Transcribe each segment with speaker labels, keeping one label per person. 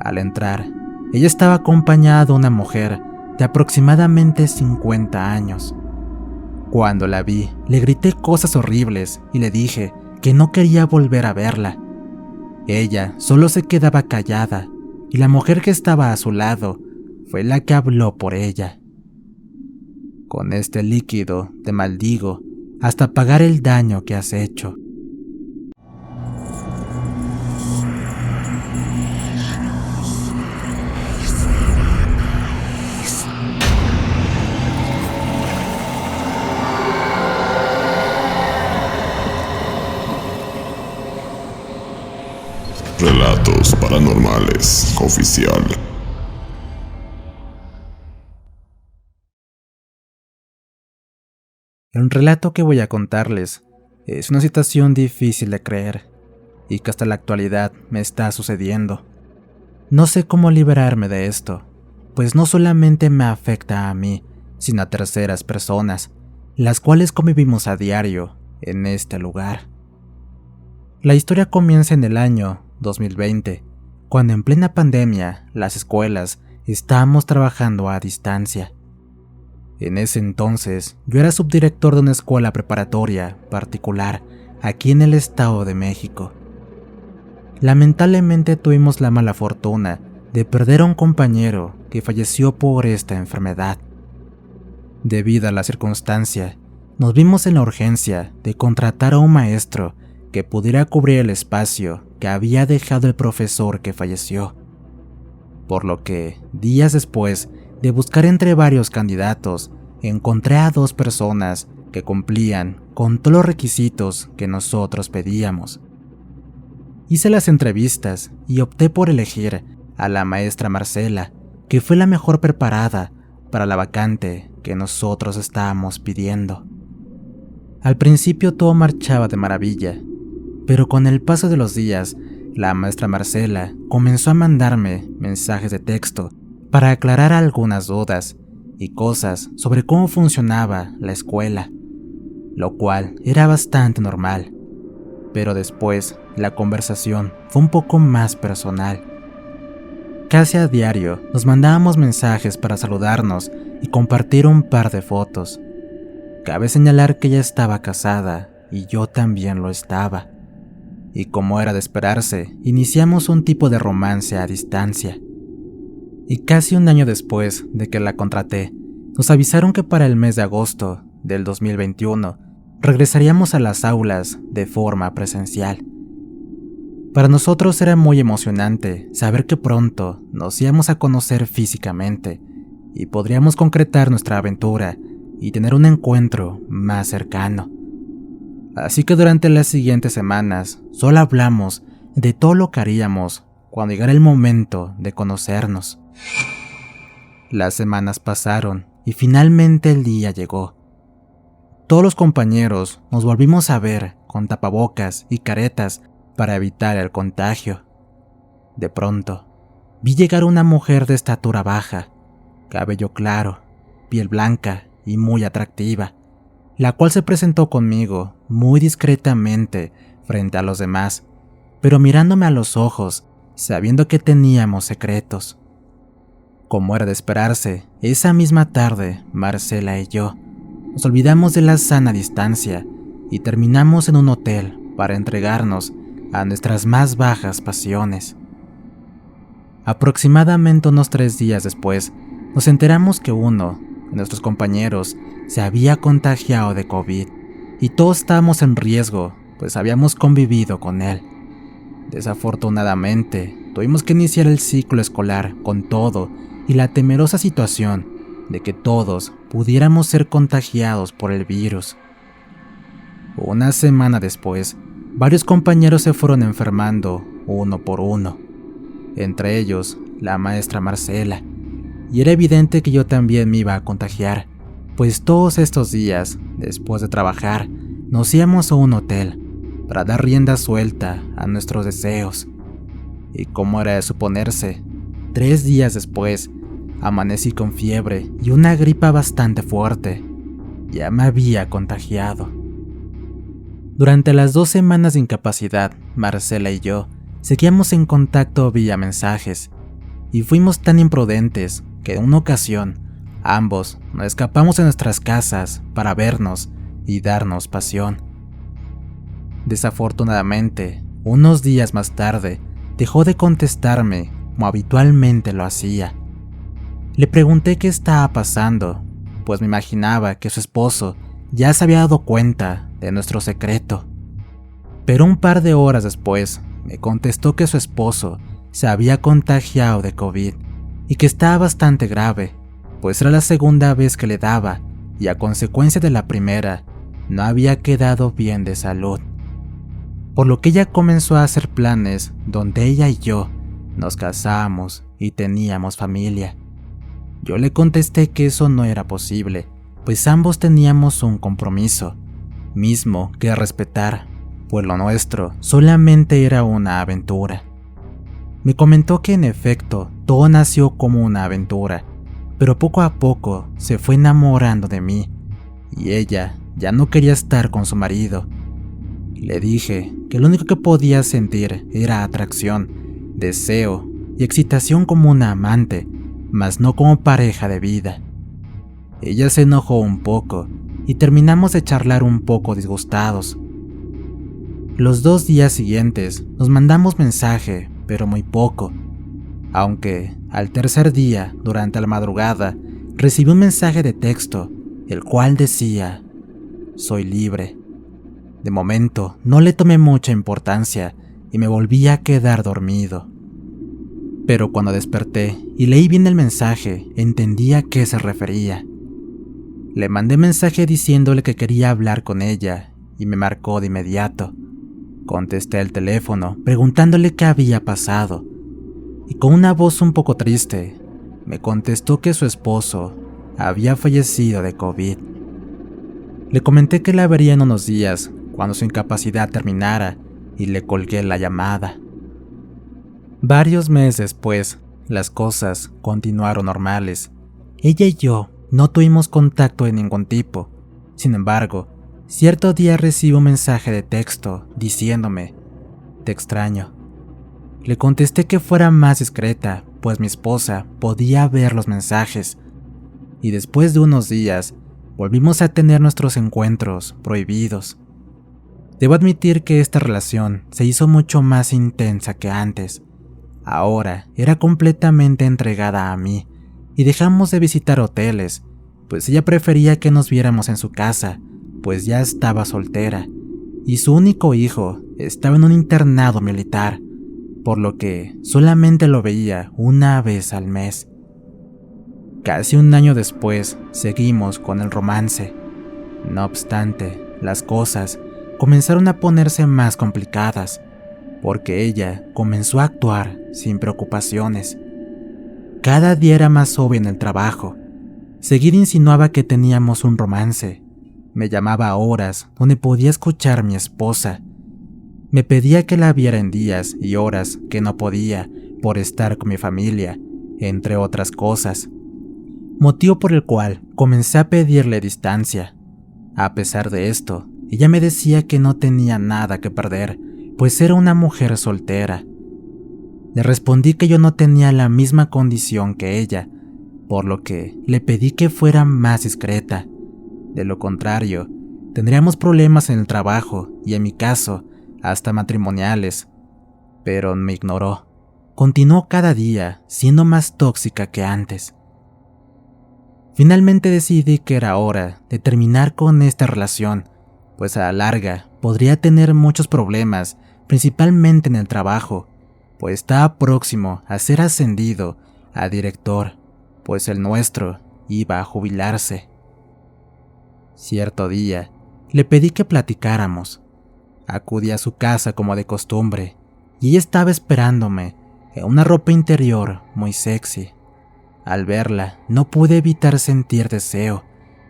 Speaker 1: Al entrar, ella estaba acompañada de una mujer de aproximadamente 50 años. Cuando la vi, le grité cosas horribles y le dije que no quería volver a verla. Ella solo se quedaba callada y la mujer que estaba a su lado fue la que habló por ella. Con este líquido te maldigo hasta pagar el daño que has hecho.
Speaker 2: Relatos Paranormales Oficial.
Speaker 1: El relato que voy a contarles es una situación difícil de creer y que hasta la actualidad me está sucediendo. No sé cómo liberarme de esto, pues no solamente me afecta a mí, sino a terceras personas, las cuales convivimos a diario en este lugar. La historia comienza en el año 2020, cuando en plena pandemia las escuelas estábamos trabajando a distancia. En ese entonces yo era subdirector de una escuela preparatoria particular aquí en el Estado de México. Lamentablemente tuvimos la mala fortuna de perder a un compañero que falleció por esta enfermedad. Debido a la circunstancia, nos vimos en la urgencia de contratar a un maestro que pudiera cubrir el espacio que había dejado el profesor que falleció. Por lo que, días después de buscar entre varios candidatos, encontré a 2 personas que cumplían con todos los requisitos que nosotros pedíamos. Hice las entrevistas y opté por elegir a la maestra Marcela, que fue la mejor preparada para la vacante que nosotros estábamos pidiendo. Al principio todo marchaba de maravilla, pero con el paso de los días, la maestra Marcela comenzó a mandarme mensajes de texto para aclarar algunas dudas y cosas sobre cómo funcionaba la escuela, lo cual era bastante normal. Pero después, la conversación fue un poco más personal. Casi a diario nos mandábamos mensajes para saludarnos y compartir un par de fotos. Cabe señalar que ella estaba casada y yo también lo estaba. Y como era de esperarse, iniciamos un tipo de romance a distancia. Y casi un año después de que la contraté, nos avisaron que para el mes de agosto del 2021 regresaríamos a las aulas de forma presencial. Para nosotros era muy emocionante saber que pronto nos íbamos a conocer físicamente y podríamos concretar nuestra aventura y tener un encuentro más cercano. Así que durante las siguientes semanas solo hablamos de todo lo que haríamos cuando llegara el momento de conocernos. Las semanas pasaron y finalmente el día llegó. Todos los compañeros nos volvimos a ver con tapabocas y caretas para evitar el contagio. De pronto, vi llegar una mujer de estatura baja, cabello claro, piel blanca y muy atractiva, la cual se presentó conmigo muy discretamente frente a los demás, pero mirándome a los ojos, sabiendo que teníamos secretos. Como era de esperarse, esa misma tarde, Marcela y yo nos olvidamos de la sana distancia y terminamos en un hotel para entregarnos a nuestras más bajas pasiones. Aproximadamente unos 3 días después, nos enteramos que uno de nuestros compañeros se había contagiado de COVID y todos estábamos en riesgo, pues habíamos convivido con él. Desafortunadamente, tuvimos que iniciar el ciclo escolar con todo y la temerosa situación de que todos pudiéramos ser contagiados por el virus. Una semana después, varios compañeros se fueron enfermando uno por uno, entre ellos la maestra Marcela, y era evidente que yo también me iba a contagiar, pues todos estos días, después de trabajar, nos íbamos a un hotel para dar rienda suelta a nuestros deseos. Y como era de suponerse, 3 días después, amanecí con fiebre y una gripa bastante fuerte. Ya me había contagiado. Durante las 2 semanas de incapacidad, Marcela y yo seguíamos en contacto vía mensajes, y fuimos tan imprudentes que en una ocasión ambos nos escapamos de nuestras casas para vernos y darnos pasión. Desafortunadamente, unos días más tarde, dejó de contestarme como habitualmente lo hacía. Le pregunté qué estaba pasando, pues me imaginaba que su esposo ya se había dado cuenta de nuestro secreto. Pero un par de horas después, me contestó que su esposo se había contagiado de COVID y que estaba bastante grave, pues era la segunda vez que le daba y a consecuencia de la primera, no había quedado bien de salud. Por lo que ella comenzó a hacer planes donde ella y yo nos casamos y teníamos familia. Yo le contesté que eso no era posible, pues ambos teníamos un compromiso, mismo que respetar, pues lo nuestro solamente era una aventura. Me comentó que en efecto todo nació como una aventura, pero poco a poco se fue enamorando de mí, y ella ya no quería estar con su marido. Le dije que lo único que podía sentir era atracción, deseo y excitación como una amante, mas no como pareja de vida. Ella se enojó un poco y terminamos de charlar un poco disgustados. Los 2 días siguientes nos mandamos mensaje, pero muy poco, aunque al tercer día, durante la madrugada, recibí un mensaje de texto, el cual decía: "Soy libre". De momento no le tomé mucha importancia y me volví a quedar dormido. Pero cuando desperté y leí bien el mensaje, entendí a qué se refería. Le mandé mensaje diciéndole que quería hablar con ella y me marcó de inmediato. Contesté el teléfono preguntándole qué había pasado y con una voz un poco triste me contestó que su esposo había fallecido de COVID. Le comenté que la vería en unos días cuando su incapacidad terminara y le colgué la llamada. Varios meses después, las cosas continuaron normales. Ella y yo no tuvimos contacto de ningún tipo. Sin embargo, cierto día recibí un mensaje de texto diciéndome: "Te extraño". Le contesté que fuera más discreta, pues mi esposa podía ver los mensajes. Y después de unos días, volvimos a tener nuestros encuentros prohibidos. Debo admitir que esta relación se hizo mucho más intensa que antes. Ahora era completamente entregada a mí y dejamos de visitar hoteles, pues ella prefería que nos viéramos en su casa, pues ya estaba soltera y su único hijo estaba en un internado militar, por lo que solamente lo veía una vez al mes. Casi un año después seguimos con el romance. No obstante, las cosas comenzaron a ponerse más complicadas, porque ella comenzó a actuar sin preocupaciones. Cada día era más obvio en el trabajo. Seguida insinuaba que teníamos un romance. Me llamaba a horas donde podía escuchar a mi esposa. Me pedía que la viera en días y horas que no podía por estar con mi familia, entre otras cosas. Motivo por el cual comencé a pedirle distancia. A pesar de esto, ella me decía que no tenía nada que perder, pues era una mujer soltera. Le respondí que yo no tenía la misma condición que ella, por lo que le pedí que fuera más discreta. De lo contrario, tendríamos problemas en el trabajo y en mi caso, hasta matrimoniales. Pero me ignoró. Continuó cada día siendo más tóxica que antes. Finalmente decidí que era hora de terminar con esta relación, pues a la larga podría tener muchos problemas, principalmente en el trabajo, pues estaba próximo a ser ascendido a director, pues el nuestro iba a jubilarse. Cierto día, le pedí que platicáramos. Acudí a su casa como de costumbre, y ella estaba esperándome en una ropa interior muy sexy. Al verla, no pude evitar sentir deseo,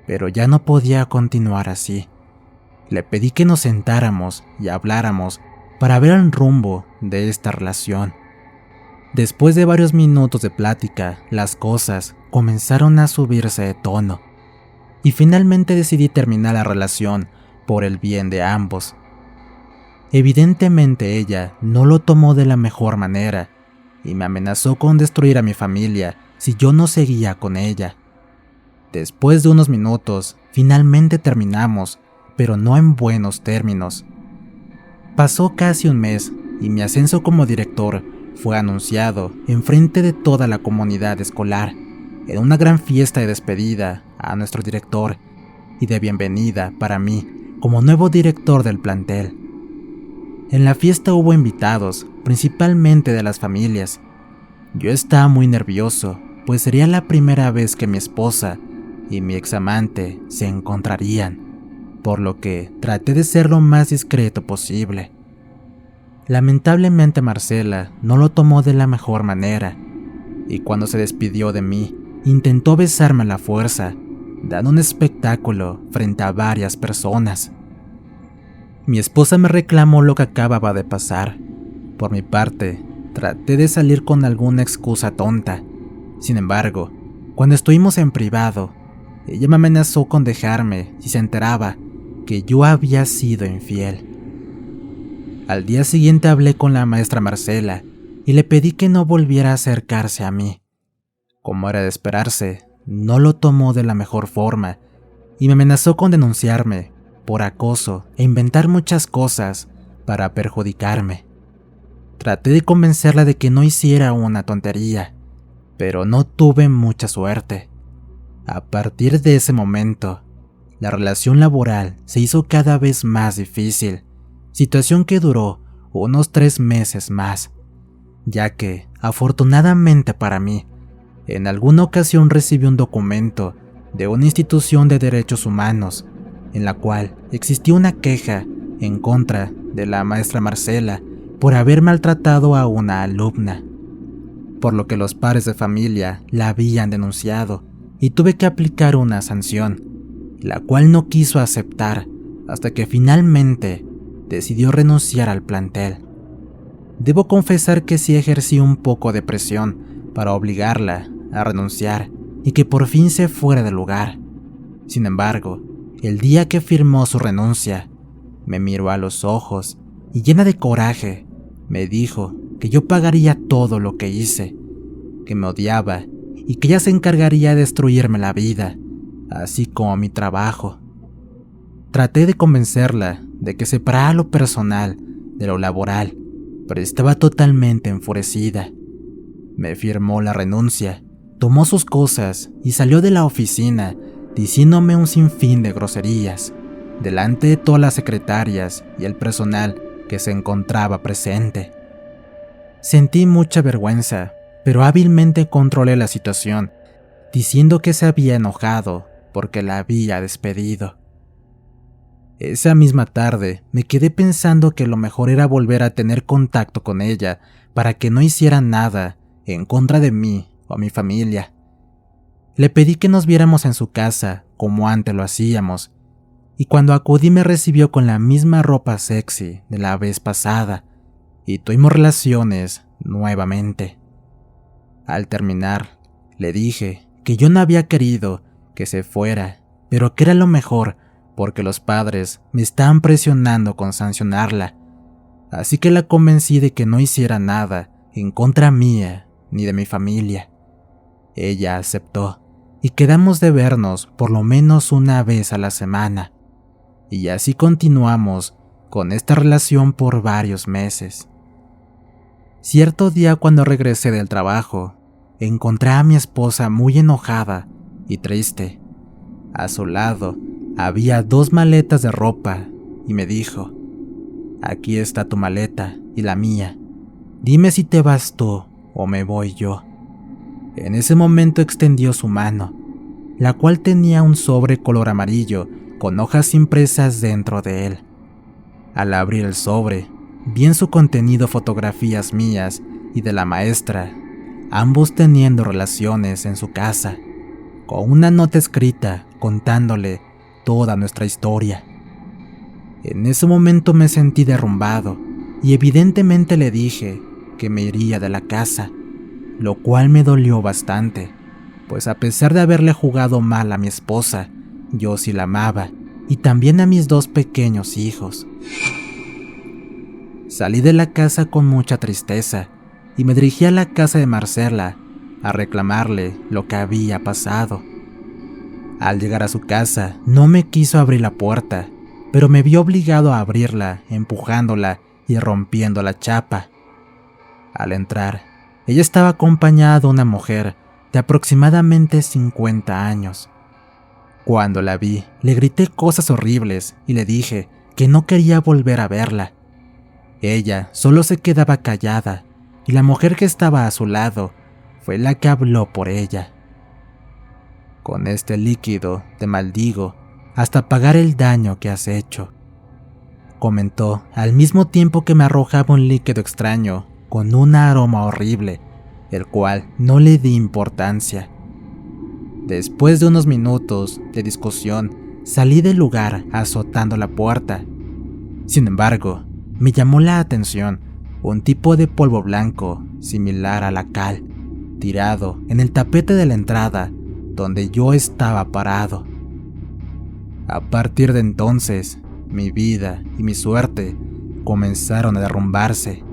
Speaker 1: pero ya no podía continuar así. Le pedí que nos sentáramos y habláramos para ver el rumbo de esta relación. Después de varios minutos de plática, las cosas comenzaron a subirse de tono, y finalmente decidí terminar la relación por el bien de ambos. Evidentemente ella no lo tomó de la mejor manera, y me amenazó con destruir a mi familia si yo no seguía con ella. Después de unos minutos, finalmente terminamos, pero no en buenos términos. Pasó casi un mes y mi ascenso como director fue anunciado enfrente de toda la comunidad escolar, en una gran fiesta de despedida a nuestro director y de bienvenida para mí como nuevo director del plantel. En la fiesta hubo invitados, principalmente de las familias. Yo estaba muy nervioso, pues sería la primera vez que mi esposa y mi examante se encontrarían, por lo que traté de ser lo más discreto posible. Lamentablemente Marcela no lo tomó de la mejor manera, y cuando se despidió de mí, intentó besarme a la fuerza, dando un espectáculo frente a varias personas. Mi esposa me reclamó lo que acababa de pasar. Por mi parte, traté de salir con alguna excusa tonta. Sin embargo, cuando estuvimos en privado, ella me amenazó con dejarme si se enteraba que yo había sido infiel. Al día siguiente hablé con la maestra Marcela y le pedí que no volviera a acercarse a mí. Como era de esperarse, no lo tomó de la mejor forma y me amenazó con denunciarme por acoso e inventar muchas cosas para perjudicarme. Traté de convencerla de que no hiciera una tontería, pero no tuve mucha suerte. A partir de ese momento, la relación laboral se hizo cada vez más difícil, situación que duró unos 3 meses más, ya que, afortunadamente para mí, en alguna ocasión recibí un documento de una institución de derechos humanos, en la cual existía una queja en contra de la maestra Marcela por haber maltratado a una alumna, por lo que los padres de familia la habían denunciado y tuve que aplicar una sanción, la cual no quiso aceptar hasta que finalmente decidió renunciar al plantel. Debo confesar que sí ejercí un poco de presión para obligarla a renunciar y que por fin se fuera del lugar. Sin embargo, el día que firmó su renuncia, me miró a los ojos y llena de coraje, me dijo que yo pagaría todo lo que hice, que me odiaba y que ella se encargaría de destruirme la vida, así como mi trabajo. Traté de convencerla de que separara lo personal de lo laboral, pero estaba totalmente enfurecida. Me firmó la renuncia, tomó sus cosas y salió de la oficina diciéndome un sinfín de groserías, delante de todas las secretarias y el personal que se encontraba presente. Sentí mucha vergüenza, pero hábilmente controlé la situación, diciendo que se había enojado porque la había despedido. Esa misma tarde me quedé pensando que lo mejor era volver a tener contacto con ella para que no hiciera nada en contra de mí o mi familia. Le pedí que nos viéramos en su casa como antes lo hacíamos, y cuando acudí me recibió con la misma ropa sexy de la vez pasada y tuvimos relaciones nuevamente. Al terminar, le dije que yo no había querido que se fuera, pero que era lo mejor porque los padres me estaban presionando con sancionarla, así que la convencí de que no hiciera nada en contra mía ni de mi familia. Ella aceptó y quedamos de vernos por lo menos una vez a la semana, y así continuamos con esta relación por varios meses. Cierto día cuando regresé del trabajo, encontré a mi esposa muy enojada y triste. A su lado había 2 maletas de ropa y me dijo: «Aquí está tu maleta y la mía. Dime si te vas tú o me voy yo». En ese momento extendió su mano, la cual tenía un sobre color amarillo con hojas impresas dentro de él. Al abrir el sobre, vi en su contenido fotografías mías y de la maestra, ambos teniendo relaciones en su casa, con una nota escrita contándole toda nuestra historia. En ese momento me sentí derrumbado y evidentemente le dije que me iría de la casa, lo cual me dolió bastante, pues a pesar de haberle jugado mal a mi esposa, yo sí la amaba y también a mis 2 pequeños hijos. Salí de la casa con mucha tristeza y me dirigí a la casa de Marcela a reclamarle lo que había pasado. Al llegar a su casa, no me quiso abrir la puerta, pero me vio obligado a abrirla, empujándola y rompiendo la chapa. Al entrar, ella estaba acompañada de una mujer de aproximadamente 50 años. Cuando la vi, le grité cosas horribles y le dije que no quería volver a verla. Ella solo se quedaba callada y la mujer que estaba a su lado fue la que habló por ella. Con este líquido te maldigo hasta pagar el daño que has hecho, comentó al mismo tiempo que me arrojaba un líquido extraño con un aroma horrible, el cual no le di importancia. Después de unos minutos de discusión, salí del lugar azotando la puerta. Sin embargo, me llamó la atención un tipo de polvo blanco similar a la cal, tirado en el tapete de la entrada donde yo estaba parado. A partir de entonces, mi vida y mi suerte comenzaron a derrumbarse.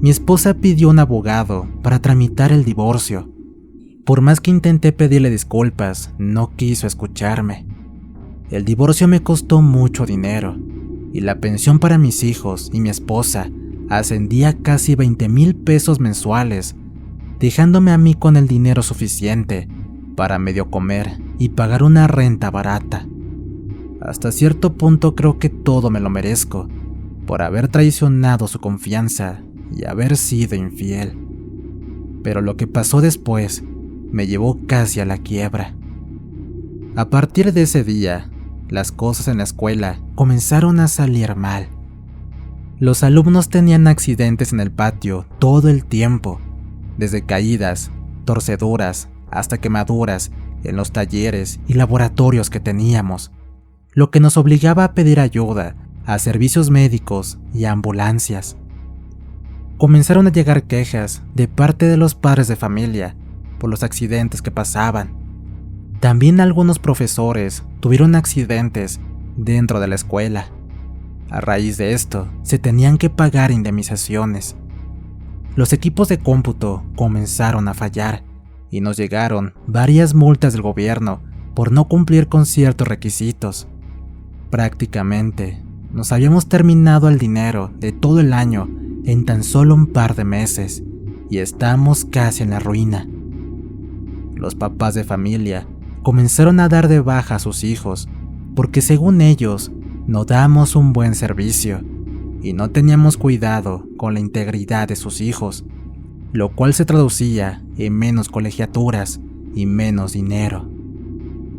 Speaker 1: Mi esposa pidió un abogado para tramitar el divorcio. Por más que intenté pedirle disculpas, no quiso escucharme. El divorcio me costó mucho dinero, y la pensión para mis hijos y mi esposa ascendía a casi 20,000 pesos mensuales, dejándome a mí con el dinero suficiente para medio comer y pagar una renta barata. Hasta cierto punto creo que todo me lo merezco, por haber traicionado su confianza y haber sido infiel. Pero lo que pasó después me llevó casi a la quiebra. A partir de ese día, las cosas en la escuela comenzaron a salir mal. Los alumnos tenían accidentes en el patio todo el tiempo, desde caídas, torceduras, hasta quemaduras en los talleres y laboratorios que teníamos, lo que nos obligaba a pedir ayuda a servicios médicos y a ambulancias. Comenzaron a llegar quejas de parte de los padres de familia por los accidentes que pasaban. También algunos profesores tuvieron accidentes dentro de la escuela. A raíz de esto, se tenían que pagar indemnizaciones. Los equipos de cómputo comenzaron a fallar y nos llegaron varias multas del gobierno por no cumplir con ciertos requisitos. Prácticamente nos habíamos terminado el dinero de todo el año en tan solo un par de meses y estamos casi en la ruina. Los papás de familia comenzaron a dar de baja a sus hijos porque según ellos no damos un buen servicio y no teníamos cuidado con la integridad de sus hijos, lo cual se traducía en menos colegiaturas y menos dinero.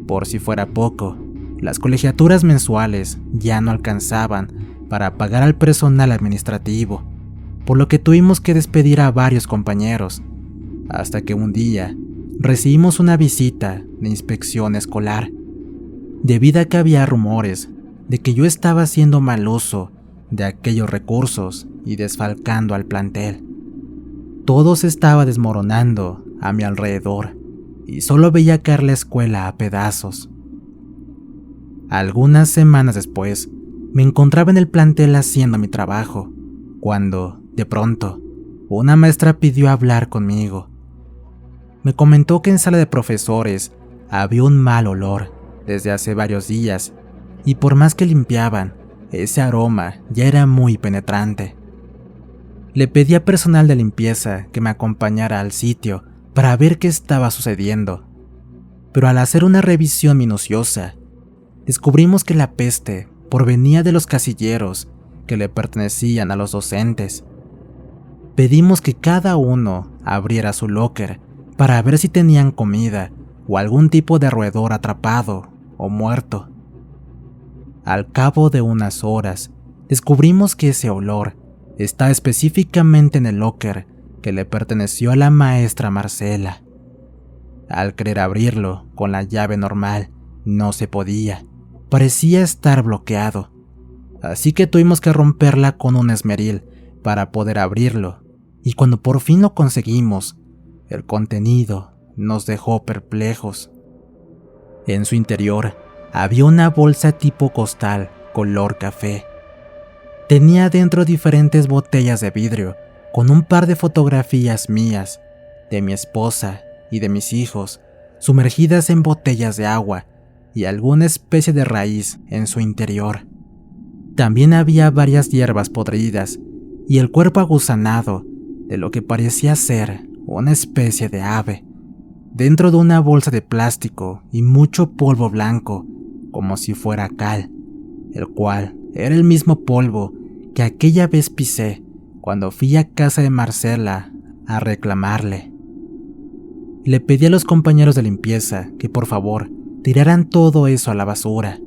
Speaker 1: Por si fuera poco, las colegiaturas mensuales ya no alcanzaban para pagar al personal administrativo, por lo que tuvimos que despedir a varios compañeros, hasta que un día recibimos una visita de inspección escolar, debido a que había rumores de que yo estaba haciendo mal uso de aquellos recursos y desfalcando al plantel. Todo se estaba desmoronando a mi alrededor y solo veía caer la escuela a pedazos. Algunas semanas después, me encontraba en el plantel haciendo mi trabajo, cuando, de pronto, una maestra pidió hablar conmigo. Me comentó que en sala de profesores había un mal olor desde hace varios días y por más que limpiaban, ese aroma ya era muy penetrante. Le pedí a personal de limpieza que me acompañara al sitio para ver qué estaba sucediendo, pero al hacer una revisión minuciosa, descubrimos que la peste provenía de los casilleros que le pertenecían a los docentes. Pedimos que cada uno abriera su locker para ver si tenían comida o algún tipo de roedor atrapado o muerto. Al cabo de unas horas, descubrimos que ese olor está específicamente en el locker que le perteneció a la maestra Marcela. Al querer abrirlo con la llave normal, no se podía. Parecía estar bloqueado. Así que tuvimos que romperla con un esmeril para poder abrirlo. Y cuando por fin lo conseguimos, el contenido nos dejó perplejos. En su interior había una bolsa tipo costal color café. Tenía dentro diferentes botellas de vidrio con un par de fotografías mías, de mi esposa y de mis hijos, sumergidas en botellas de agua y alguna especie de raíz en su interior. También había varias hierbas podridas y el cuerpo aguzanado de lo que parecía ser una especie de ave, dentro de una bolsa de plástico y mucho polvo blanco, como si fuera cal, el cual era el mismo polvo que aquella vez pisé cuando fui a casa de Marcela a reclamarle. Le pedí a los compañeros de limpieza que por favor tiraran todo eso a la basura,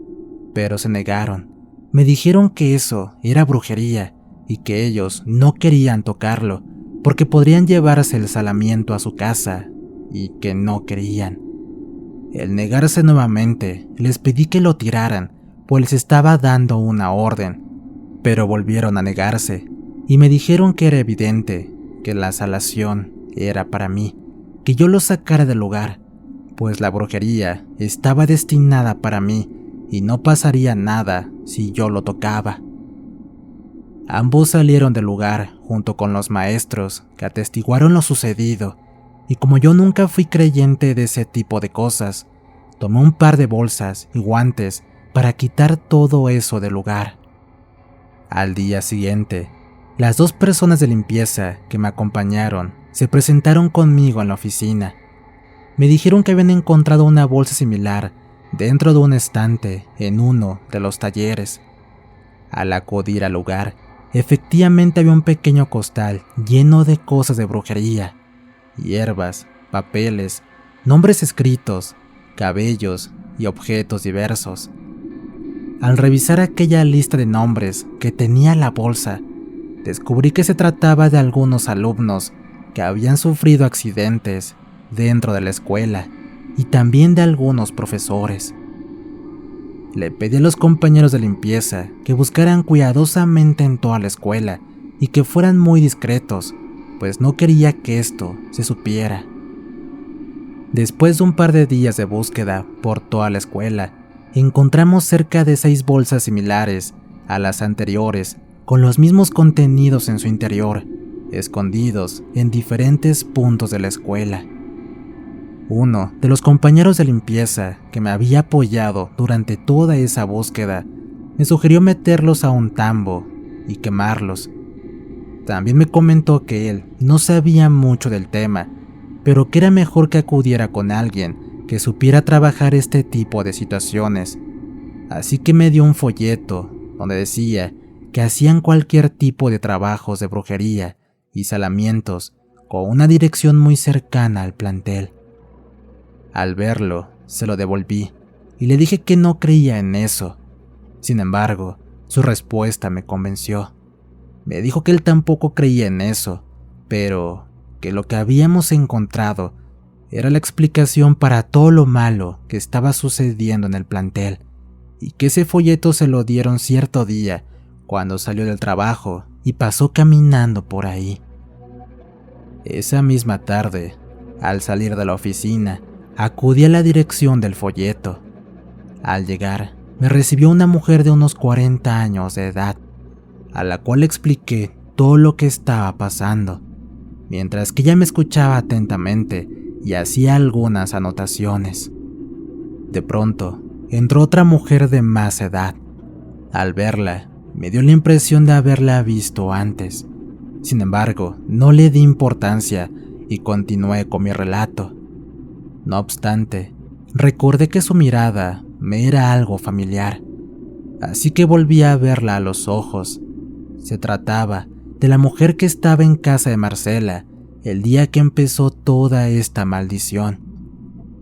Speaker 1: pero se negaron. Me dijeron que eso era brujería y que ellos no querían tocarlo porque podrían llevarse el salamiento a su casa y que no querían. Al negarse nuevamente, les pedí que lo tiraran, pues les estaba dando una orden, pero volvieron a negarse y me dijeron que era evidente que la salación era para mí, que yo lo sacara del lugar, pues la brujería estaba destinada para mí y no pasaría nada si yo lo tocaba. Ambos salieron del lugar junto con los maestros que atestiguaron lo sucedido, y como yo nunca fui creyente de ese tipo de cosas, tomé un par de bolsas y guantes para quitar todo eso del lugar. Al día siguiente, las 2 personas de limpieza que me acompañaron se presentaron conmigo en la oficina. Me dijeron que habían encontrado una bolsa similar dentro de un estante en uno de los talleres. Al acudir al lugar, efectivamente había un pequeño costal lleno de cosas de brujería, hierbas, papeles, nombres escritos, cabellos y objetos diversos. Al revisar aquella lista de nombres que tenía la bolsa, descubrí que se trataba de algunos alumnos que habían sufrido accidentes dentro de la escuela y también de algunos profesores. Le pedí a los compañeros de limpieza que buscaran cuidadosamente en toda la escuela y que fueran muy discretos, pues no quería que esto se supiera. Después de un par de días de búsqueda por toda la escuela, encontramos cerca de 6 bolsas similares a las anteriores, con los mismos contenidos en su interior, escondidos en diferentes puntos de la escuela. Uno de los compañeros de limpieza que me había apoyado durante toda esa búsqueda me sugirió meterlos a un tambo y quemarlos. También me comentó que él no sabía mucho del tema, pero que era mejor que acudiera con alguien que supiera trabajar este tipo de situaciones. Así que me dio un folleto donde decía que hacían cualquier tipo de trabajos de brujería y salamientos con una dirección muy cercana al plantel. Al verlo, se lo devolví y le dije que no creía en eso. Sin embargo, su respuesta me convenció. Me dijo que él tampoco creía en eso, pero que lo que habíamos encontrado era la explicación para todo lo malo que estaba sucediendo en el plantel, y que ese folleto se lo dieron cierto día cuando salió del trabajo y pasó caminando por ahí. Esa misma tarde, al salir de la oficina, acudí a la dirección del folleto. Al llegar, me recibió una mujer de unos 40 años de edad, a la cual le expliqué todo lo que estaba pasando, mientras que ella me escuchaba atentamente y hacía algunas anotaciones. De pronto, entró otra mujer de más edad. Al verla, me dio la impresión de haberla visto antes. Sin embargo, no le di importancia y continué con mi relato. No obstante, recordé que su mirada me era algo familiar, así que volví a verla a los ojos. Se trataba de la mujer que estaba en casa de Marcela el día que empezó toda esta maldición.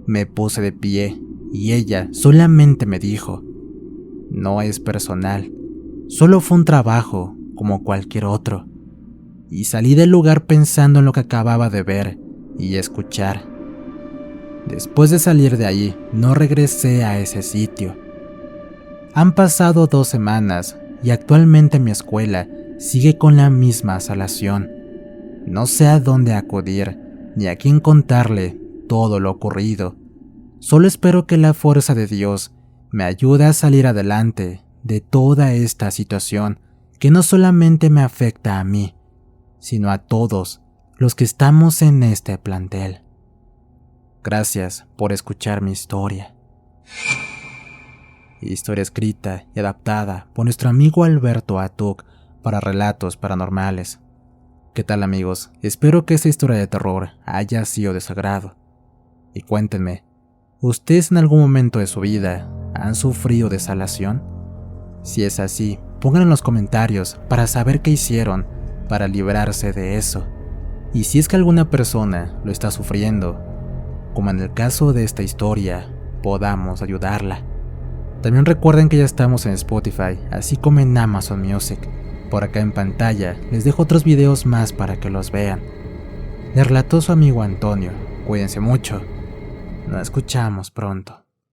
Speaker 1: Me puse de pie y ella solamente me dijo: "No es personal, solo fue un trabajo como cualquier otro", y salí del lugar pensando en lo que acababa de ver y escuchar. Después de salir de allí, no regresé a ese sitio. Han pasado 2 semanas y actualmente mi escuela sigue con la misma salación. No sé a dónde acudir ni a quién contarle todo lo ocurrido. Solo espero que la fuerza de Dios me ayude a salir adelante de toda esta situación que no solamente me afecta a mí, sino a todos los que estamos en este plantel. Gracias por escuchar mi historia. Historia escrita y adaptada por nuestro amigo Alberto Atuc para Relatos Paranormales. ¿Qué tal, amigos? Espero que esta historia de terror haya sido de su agrado. Y cuéntenme, ¿ustedes en algún momento de su vida han sufrido desalación? Si es así, pongan en los comentarios para saber qué hicieron para librarse de eso. Y si es que alguna persona lo está sufriendo, como en el caso de esta historia, podamos ayudarla. También recuerden que ya estamos en Spotify, así como en Amazon Music. Por acá en pantalla les dejo otros videos más para que los vean. Les relató su amigo Antonio. Cuídense mucho. Nos escuchamos pronto.